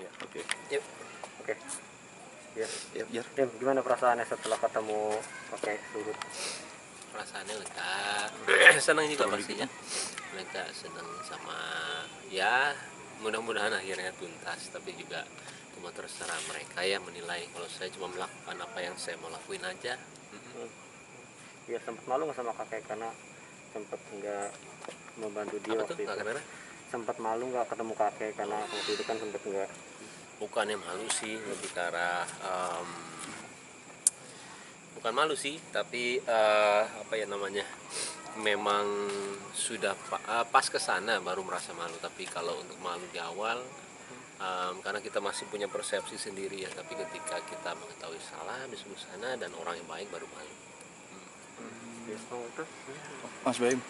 Ya, oke. Yuk. Oke. Ya. Ya. Gimana perasaannya setelah ketemu kakek Suhut? Perasaannya lega, senang juga pastinya, lega, senang sama ya mudah-mudahan akhirnya tuntas, tapi juga cuma terserah mereka ya menilai. Kalau saya cuma melakukan apa yang saya mau lakuin aja. Ya sempat malu nggak sama kakek karena sempat nggak membantu dia Apa waktu tuh, itu? kenapa? Sempat malu nggak ketemu kakek karena waktu itu kan sempat nggak. Bukannya malu sih, lebih ke arah bukan malu sih, tapi apa ya namanya, memang sudah pas ke sana baru merasa malu. Tapi kalau untuk malu di awal, karena kita masih punya persepsi sendiri ya, tapi ketika kita mengetahui salah di sebelah sana dan orang yang baik baru malu. Mas Baim,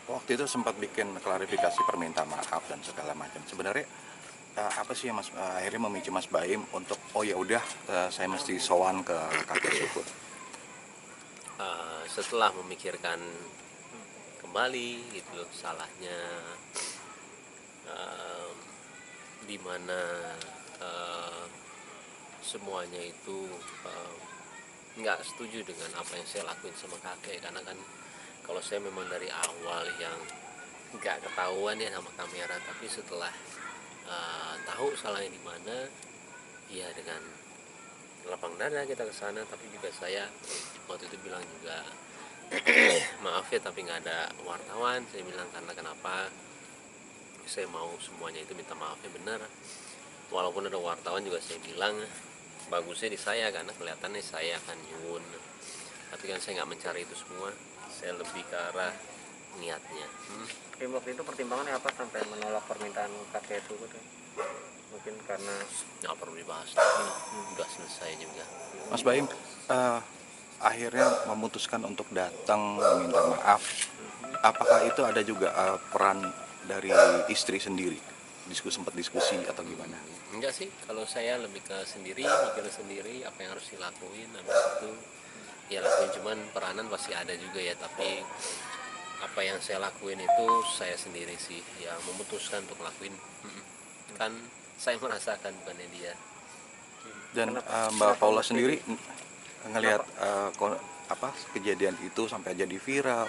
waktu itu sempat bikin klarifikasi permintaan maaf dan segala macam. Sebenarnya apa sih yang akhirnya memicu Mas Baim untuk ya udah saya mesti sowan ke kakek Suhut? Setelah memikirkan kembali gitu loh, salahnya di mana semuanya itu nggak setuju dengan apa yang saya lakuin sama kakek. Karena kan kalau saya memang dari awal yang nggak ketahuan ya sama kamera, tapi setelah tahu salahnya di mana, ya dengan lapang dada kita ke sana. Tapi juga saya waktu itu bilang juga maaf ya, tapi nggak ada wartawan. Saya bilang karena kenapa saya mau semuanya itu minta maafnya benar, walaupun ada wartawan juga saya bilang bagusnya di saya karena kelihatannya saya akan nyuwun, tapi kan saya nggak mencari itu semua. Saya lebih ke arah niatnya. Waktu itu pertimbangannya apa sampai menolak permintaan kakek Suhut? Mungkin karena nggak perlu dibahas lagi, udah selesai juga. Mas Baim akhirnya memutuskan untuk datang meminta maaf. Apakah itu ada juga peran dari istri sendiri? Sempat diskusi atau gimana? Enggak sih, kalau saya lebih ke sendiri, mikir sendiri apa yang harus dilakuin. Habis itu ya lakuin, cuman peranan pasti ada juga ya, tapi apa yang saya lakuin itu saya sendiri sih yang memutuskan untuk lakuin. Kan saya merasakan, bukannya dia. Dan Mbak Paula sendiri ngelihat kejadian itu sampai jadi viral,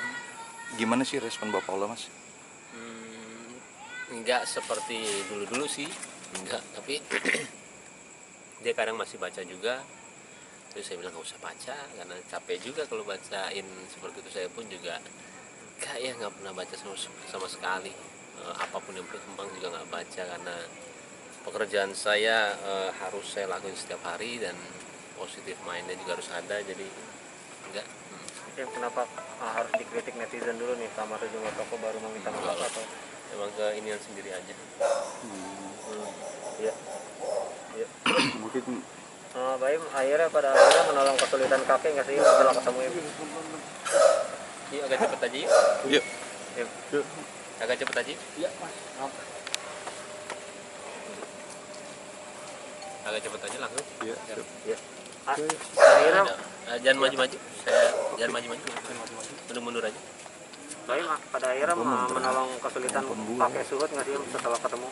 gimana sih respon Mbak Paula, Mas? Enggak seperti dulu-dulu sih, enggak, tapi dia kadang masih baca juga. Terus saya bilang nggak usah baca karena capek juga kalau bacain seperti itu. Saya pun juga nggak pernah baca sama sekali. Apapun yang berkembang juga nggak baca, karena pekerjaan saya harus saya lakuin setiap hari dan positif mindnya juga harus ada. Jadi enggak. yang kenapa harus dikritik netizen dulu nih sama sejumlah toko baru mau minta maaf atau emang ke inian sendiri aja? Ya. Mungkin Baim akhirnya pada akhirnya menolong kesulitan kakek nggak sih setelah ketemu ibu? Iya, agak cepet aja yuk. Yuk. Agak cepet aja. Iya mas. Agak cepet aja langsung. Iya. Iya. Akhirnya jangan maju-maju. Jangan maju-maju. Mundur-mundur aja. Baim pada akhirnya menolong kesulitan kakek Suhut nggak sih setelah ketemu?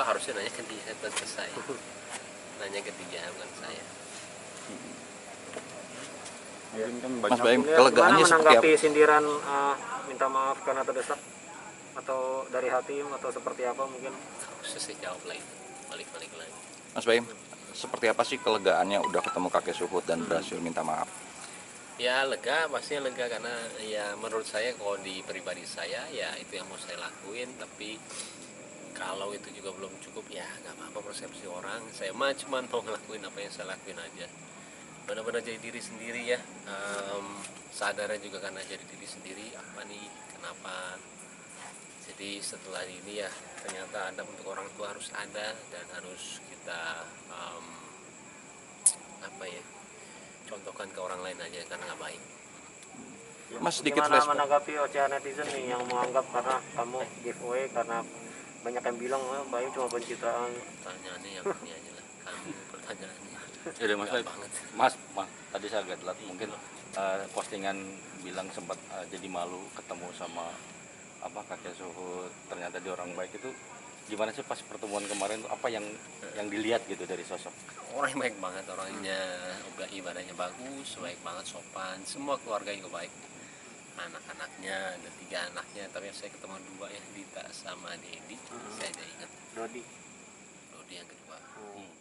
Harusnya nanya ke dia, bukan ke saya. Nanya ke dia, bukan saya. Mas Baim, kelegaannya seperti apa? Menanggapi sindiran minta maaf karena terdesak, atau dari hati atau seperti apa mungkin? Saya jawab lagi, balik-balik lagi. Mas Baim, seperti apa sih kelegaannya udah ketemu kakek Suhut dan berhasil minta maaf? Ya lega, pastinya lega, karena ya menurut saya kalau di pribadi saya ya itu yang mau saya lakuin. Tapi kalau itu juga belum cukup ya nggak apa-apa, persepsi orang. Saya mah cuma mau ngelakuin apa yang saya lakuin aja, benar-benar jadi diri sendiri ya. Sadarnya juga karena jadi diri sendiri, apa nih kenapa. Jadi setelah ini ya ternyata adab untuk orang tua harus ada, dan harus kita contohkan ke orang lain aja, karena nggak baik. Mas, sedikit gimana flashback. menanggapi ocehan netizen nih yang menganggap karena kamu giveaway karena banyak yang bilang Baim cuma pencitraan? Pertanyaannya yang ini aja lah, kami pertanyaannya. Jadi Mas, tadi saya agak telat mungkin postingan bilang sempat jadi malu ketemu sama kakek Suhut, ternyata dia orang baik, itu gimana sih pas pertemuan kemarin tuh, apa yang dilihat gitu dari sosok? Orang yang baik banget, orangnya ibadahnya bagus, baik banget, sopan, semua keluarga juga baik. Anak-anaknya ada 3 anaknya, tapi saya ketemu 2 ya, Dita sama Dedi. Saya ada ingat Dodi. Dodi yang kedua. Hmm.